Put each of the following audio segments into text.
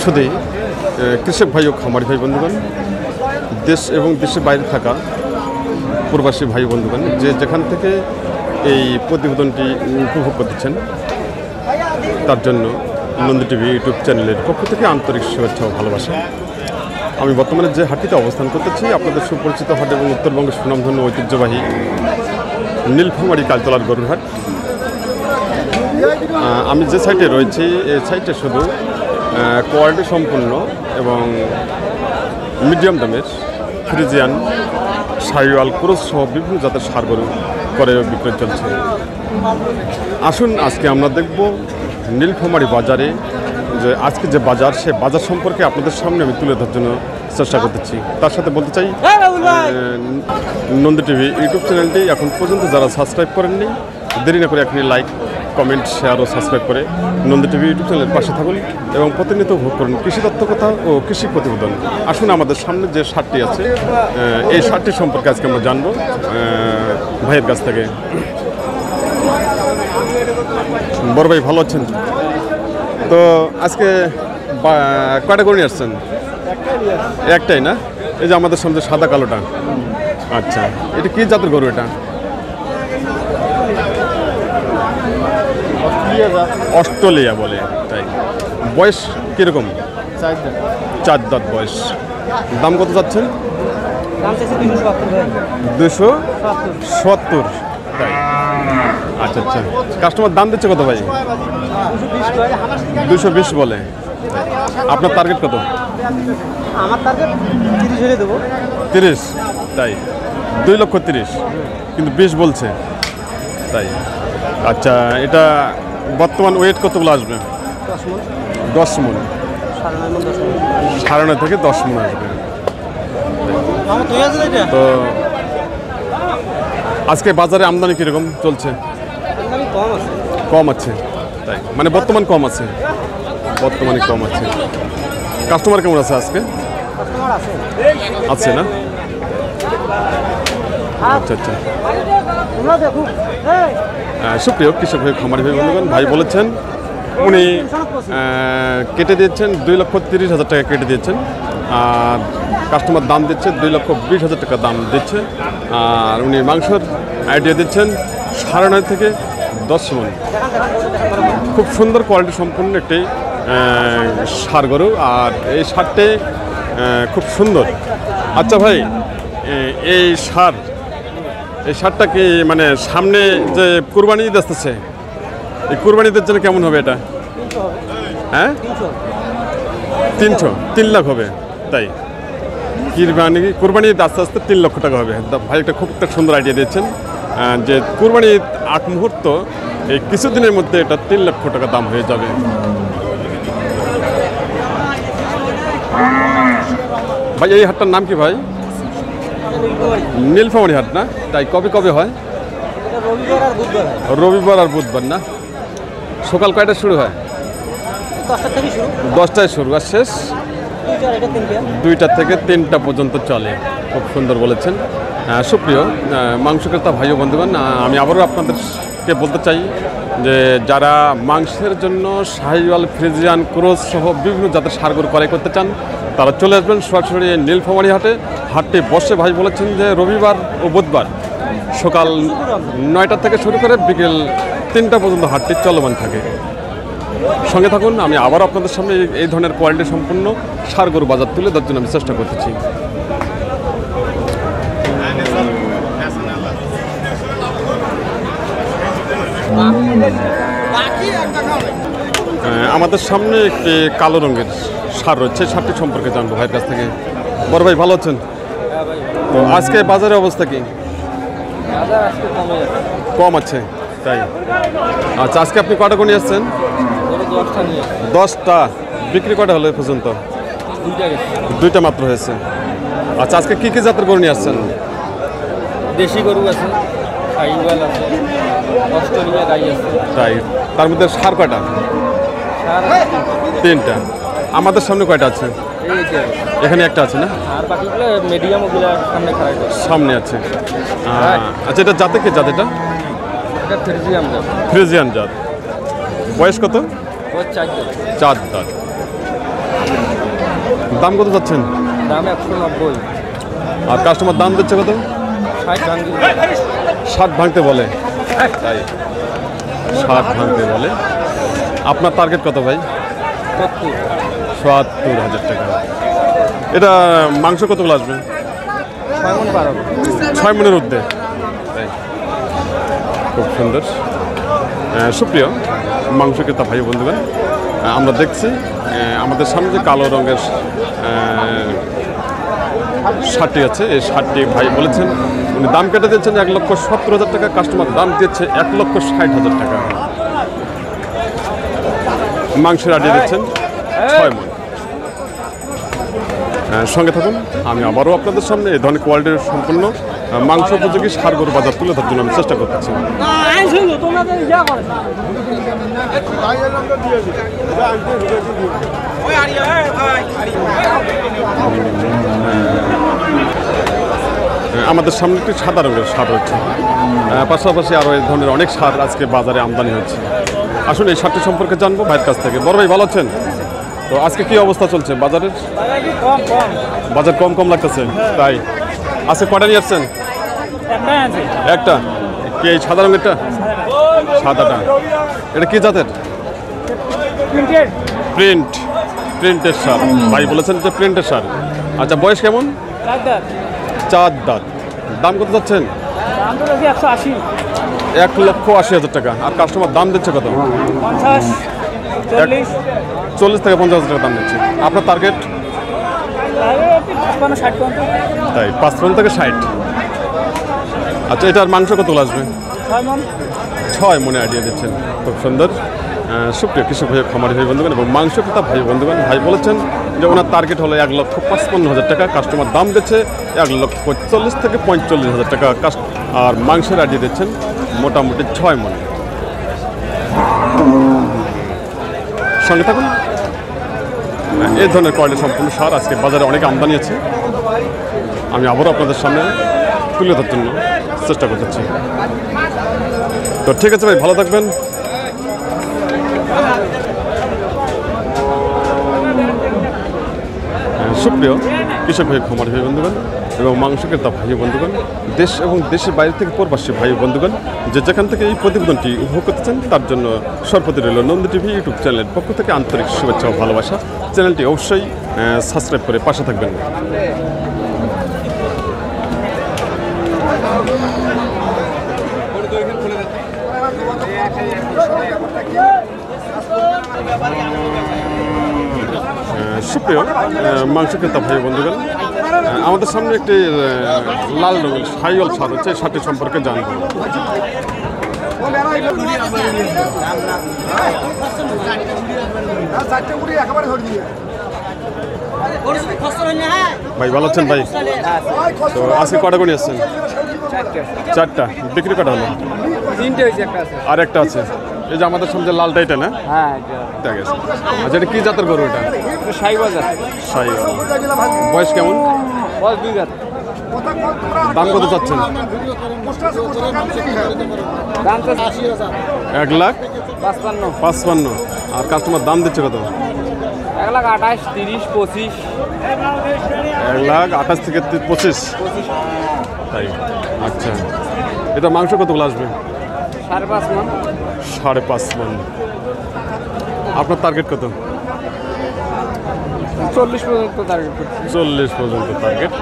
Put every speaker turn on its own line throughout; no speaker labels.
শুধু কৃষক ভাই ও খামারি ভাই বন্ধুগণ, দেশ এবং দেশের বাইরে থাকা প্রবাসী ভাই বন্ধুগণ, যে যেখান থেকে এই প্রতিবেদনটি উপভোগ করতেছেন তার জন্য নন্দী টিভি ইউটিউব চ্যানেলের পক্ষ থেকে আন্তরিক শুভেচ্ছা ও ভালোবাসা। আমি বর্তমানে যে হাটটিতে অবস্থান করতেছি আপনাদের সুপরিচিত হাট এবং উত্তরবঙ্গের সুনামধন্য ঐতিহ্যবাহী নীলফামারী কালতলার গরুর হাট। আমি যে সাইটে রয়েছি এই সাইটে শুধু কোয়ালিটি সম্পূর্ণ এবং মিডিয়াম দামের ফ্রিজিয়ান, সাইওয়াল, ক্রস সহ বিভিন্ন জাতের ষাঁড় গরু করে বিক্রয় চলছে। আসুন আজকে আমরা দেখব নীলফামারী বাজারে যে আজকে যে বাজার, সে বাজার সম্পর্কে আপনাদের সামনে আমি তুলে ধরার জন্য চেষ্টা করতেছি। তার সাথে বলতে চাই, নন্দী টিভি ইউটিউব চ্যানেলটি এখন পর্যন্ত যারা সাবস্ক্রাইব করেননি, দেরি না করে এখনই লাইক, কমেন্ট, শেয়ার ও সাবস্ক্রাইব করে নন্দী টিভি ইউটিউব চ্যানেলের পাশে থাকুন এবং প্রতিনিয়ত উপভোগ করুন কৃষি তথ্যকথা ও কৃষি প্রতিবেদন। আসুন আমাদের সামনে যে ষাঁড়টি আছে এই ষাঁড়টি সম্পর্কে আজকে আমরা জানবো ভাইয়ের কাছ থেকে। বড় ভাই ভালো আছেন? তো আজকে কয়টা গরু নিয়ে আসছেন? একটাই না? এই যে আমাদের সামনে সাদা কালোটা। আচ্ছা, এটা কি জাতের গরু? এটা অস্ট্রেলিয়া বলে, তাই? বয়স কীরকম? 4 দাঁত বয়স। দাম কত যাচ্ছেন? 270, তাই? আচ্ছা আচ্ছা, কাস্টমার দাম দিচ্ছে কত ভাই? 220 বলে। আপনার টার্গেট কত?
আমার টার্গেট 30 হলে দেবো।
30, তাই? 2,30,000 কিন্তু 20 বলছে, তাই? আচ্ছা, এটা বর্তমান ওয়েট কতগুলো আসবে? 10 মণ। 9.5 থেকে 10 মণ আসবে। তো আজকে বাজারে আমদানি কীরকম চলছে? কম আছে, তাই? মানে বর্তমান কম আছে, বর্তমানে কম আছে। কাস্টমার কেমন আছে আজকে? আছে না? আচ্ছা আচ্ছা। সুপ্রিয় কৃষক ভাই, খামারি ভাই বন্ধুগণ, ভাই বলেছেন উনি কেটে দিয়েছেন 2,30,000 টাকা কেটে দিয়েছেন, আর কাস্টমার দাম দিচ্ছে 2,20,000 টাকা দাম দিচ্ছে, আর উনি মাংসর আইডিয়া দিচ্ছেন 9.5 থেকে 10 মণ। খুব সুন্দর কোয়ালিটি সম্পন্ন একটি ষাঁড় গরু, আর এই ষাঁড়টি খুব সুন্দর। আচ্ছা ভাই, এই ষাঁড়টা কি মানে সামনে যে কুরবানি ঈদ আসতেছে, এই কুরবানিদের জন্য কেমন হবে এটা? হ্যাঁ, 3 লাখ হবে, তাই? কুরবানি ঈদ আস্তে আস্তে 3 লক্ষ টাকা হবে। ভাই একটা খুব একটা সুন্দর আইডিয়া দিয়েছেন যে কুরবানি ঈদ আগ মুহূর্ত এই কিছুদিনের মধ্যে এটা 3 লক্ষ টাকা দাম হয়ে যাবে। ভাই এই হাটটার নাম কি ভাই? নীলফামারী হাট না? তাই কবে কবে হয়? রবিবার আর বুধবার না? সকাল কয়টা শুরু হয়? 10টায় শুরু, আর শেষ 2টা থেকে 3টা পর্যন্ত চলে। খুব সুন্দর বলেছেন। সুপ্রিয় মাংস ক্রেতা ভাই ও বন্ধুগণ, আমি আবারও আপনাদেরকে বলতে চাই যে যারা মাংসের জন্য সাহিওয়াল, ফ্রিজিয়ান, ক্রস সহ বিভিন্ন জাতের ষাঁড় গরু ক্রয় করতে চান তারা চলে আসবেন সরাসরি নীলফামারী হাটে। হাটটি বসে ভাই বলেছেন যে রবিবার ও বুধবার সকাল 9টা থেকে শুরু করে বিকেল 3টা পর্যন্ত হাটটি চলমান থাকে। সঙ্গে থাকুন, আমি আবার আপনাদের সামনে এই ধরনের কোয়ালিটি সম্পন্ন ষাঁড় গরু বাজার তুলে দেওয়ার জন্য আমি চেষ্টা করতেছি। আমাদের সামনে একটি কালো রঙের ষাঁড় রয়েছে, ষাঁড়টি সম্পর্কে জানবো ভাইয়ের কাছ থেকে। বড় ভাই ভালো আছেন? তো আজকে বাজারের অবস্থা কি? কম আছে, তাই? আচ্ছা, আজকে আপনি কটা গরু নিয়ে আসছেন? 10টা। বিক্রি কটা হলো পর্যন্ত? 2টা মাত্র হয়েছে। আচ্ছা, আজকে কি কি জাতের গরু নিয়ে আসছেন?
দেশি গরু আছে, সাইওয়াল আছে, অস্ট্রেলিয়া গাই আছে।
তাই? তার মধ্যে ষাঁড় কয়টা? 3টা। আমাদের সামনে কয়টা আছে? এখানে একটা আছে না?
আর বাকিগুলো মিডিয়াম, ওগুলো সামনে খারাপ
সামনে আছে। আচ্ছা, এটা জাতে কি জাত? এটা ফ্রিজিয়ান জাত। বয়স কত?
4 দাঁত।
4 দাঁত। দাম কত যাচ্ছেন?
দাম 190।
আর কাস্টমার দাম দিচ্ছে কত?
60 ভাঙি।
60 ভাঙতে বলে, তাই 60 ভাঙতে বলে। আপনার টার্গেট কত ভাই?
70।
৭০,০০০ টাকা। এটা মাংস কতগুলো আসবে?
6 মণ পার হবে।
6 মণের ঊর্ধ্বে, তাই খুব সুন্দর। সুপ্রিয় মাংস ক্রেতা ভাই বন্ধুগণ, আমরা দেখছি আমাদের সামনে যে কালো রঙের শার্টটি আছে, এই শার্টটি ভাই বলেছেন উনি দাম কেটে দিচ্ছেন 1,70,000 টাকা। কাস্টমার দাম দিচ্ছে 1,60,000 টাকা। মাংসের আড়িয়ে দিচ্ছেন 6 মণ। সঙ্গে থাকুন, আমি আবারও আপনাদের সামনে এই ধরনের কোয়ালিটির সম্পূর্ণ মাংস উপযোগী ষাঁড় গরু বাজার তুলে ধরার জন্য আমি চেষ্টা করতেছি। আমাদের সামনে একটি সাদা রঙের ষাঁড় রয়েছে, পাশাপাশি আরও এই ধরনের অনেক ষাঁড় আজকে বাজারে আমদানি হচ্ছে। আসলে এই ষাঁড়টি সম্পর্কে জানবো ভাইয়ের কাছ থেকে। বড় ভাই ভালো আছেন? তো আজকে কি অবস্থা চলছে বাজারের? বাজার কম কম লাগতেছে, তাই আজকে কয়টা নিয়ে আসছেন? একটা। কি এই সাদা রঙেরটা? সাদাটা। এটা কি জাতের? প্রিন্টের সার। ভাই বলেছেন যে প্রিন্টের সার। আচ্ছা, বয়স কেমন? 4 দাঁত। দাম কত যাচ্ছেন? 1,80,000 টাকা। আর কাস্টমার দাম দিচ্ছে কত? 40 থেকে 50,000 টাকা দাম দিচ্ছে। আপনার টার্গেট? তাই 55 থেকে 60। আচ্ছা, এটার মাংস কত আসবে? 6 মণে আইডিয়া দিচ্ছেন, খুব সুন্দর। সুপ্রিয় কৃষক ভাই, খামারি ভাই বন্ধুগণ এবং মাংস ক্রেতা ভাই বন্ধুগণ, ভাই বলেছেন যে ওনার টার্গেট হলো 1,55,000 টাকা। কাস্টমার দাম দিচ্ছে 1,40,000 থেকে 45,000 টাকা। আর মাংসের আইডিয়া দিচ্ছেন মোটামুটি 6 মণে। সঙ্গে থাকুন, এই ধরনের কোয়ালিটি সম্পূর্ণ সার আজকে বাজারে অনেক আমদানি আছে। আমি আবারও আপনাদের সামনে তুলে ধরার জন্য চেষ্টা করতেছি। তো ঠিক আছে ভাই, ভালো থাকবেন। সুপ্রিয় কৃষক ভাই, খামারি ভাই বন্ধুগণ এবং মাংস ক্রেতা ভাই বন্ধুগণ, দেশ এবং দেশের বাইরে থেকে প্রবাসী ভাই বন্ধুগণ, যে যেখান থেকে এই প্রতিবেদনটি উপভোগ করতেছেন তার জন্য সর্বপ্রতি রইল নন্দী টিভি ইউটিউব চ্যানেলের পক্ষ থেকে আন্তরিক শুভেচ্ছা ও ভালোবাসা। চ্যানেলটি অবশ্যই সাবস্ক্রাইব করে পাশে থাকবেন। সুপ্রিয় মাংস ক্রেতা ভাই বন্ধুগণ, আমাদের সামনে একটি লাল রঙের সাইওয়াল ষাঁড় হচ্ছে, ষাঁড়টি সম্পর্কে জানবো। ভাই ভালো আছেন ভাই? তো আজকে কটা করে আসছেন? 4টা। বিক্রি কটা হলো?
3টে হয়েছে, একটা আছে।
আর একটা আছে। এই যে আমাদের সামনে লালটা, এটা না?
হ্যাঁ,
ঠিক আছে। আচ্ছা, এটা কি জাতের গরু? এটা
শাহিওয়াল।
বয়স কেমন?
বয়স 2 দাঁত।
দাম কত চাচ্ছেন?
দাম
1,55,000। আর কাস্টমার দাম দিচ্ছে কত?
1,28,000, 30, 25।
1,28,000 থেকে 25। তাই, আচ্ছা। এটা মাংস কতগুলো আসবে?
5.5 মণ।
5.5 মণ। আপনার টার্গেট কত?
40 পর্যন্ত টার্গেট।
40 পর্যন্ত টার্গেট।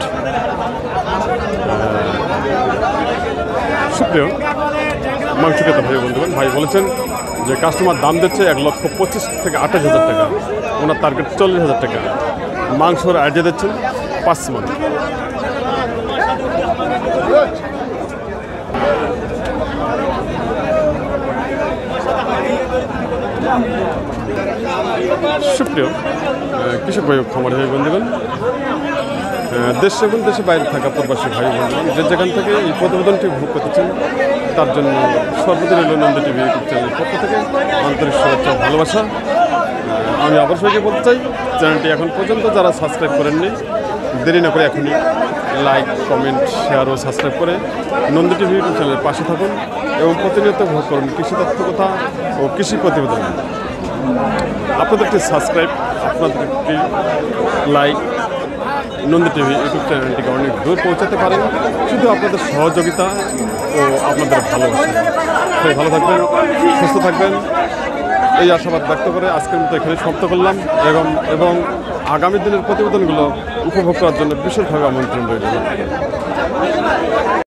সুপ্রিয় মাংস ক্রেতা ভাই বন্ধুগণ, ভাই বলেছেন যে কাস্টমার দাম দিচ্ছে 1,25,000 থেকে 28,000 টাকা। ওনার টার্গেট 40,000 টাকা। মাংসর আইডিয়া দিচ্ছেন 5 মণ। সুপ্রিয় কৃষক ভাই, খামারি ভাই বন্ধুগণ, দেশ এবং দেশের বাইরে থাকা প্রবাসী ভাই বন্ধুগণ, যে যেখান থেকে এই প্রতিবেদনটি উপভোগ করতেছেন তার জন্য সর্বদা রইল নন্দী টিভি ইউটিউব চ্যানেলের পক্ষ থেকে আন্তরিক শুভেচ্ছা ভালোবাসা। আমি আবার সবাইকে বলতে চাই, চ্যানেলটি এখন পর্যন্ত যারা সাবস্ক্রাইব করেননি, দেরি না করে এখনই লাইক, কমেন্ট, শেয়ার ও সাবস্ক্রাইব করে নন্দী টিভি ইউটিউব চ্যানেলের পাশে থাকুন এবং প্রতিনিয়ত উপভোগ করুন কৃষি তথ্য কথা ও কৃষি প্রতিবেদন। আপনাদের একটি সাবস্ক্রাইব, আপনাদের একটি লাইক নন্দী টিভি ইউটিউব চ্যানেলটিকে অনেক দূর পৌঁছাতে পারেন শুধু আপনাদের সহযোগিতা ও আপনাদের ভালোবাসা। সবাই ভালো থাকবেন, সুস্থ থাকবেন, এই আশাবাদ ব্যক্ত করে আজকের মতো এখানে সমাপ্ত করলাম এবং আগামী দিনের প্রতিবেদনগুলো উপভোগ করার জন্য বিশেষভাবে আমন্ত্রণ রইল।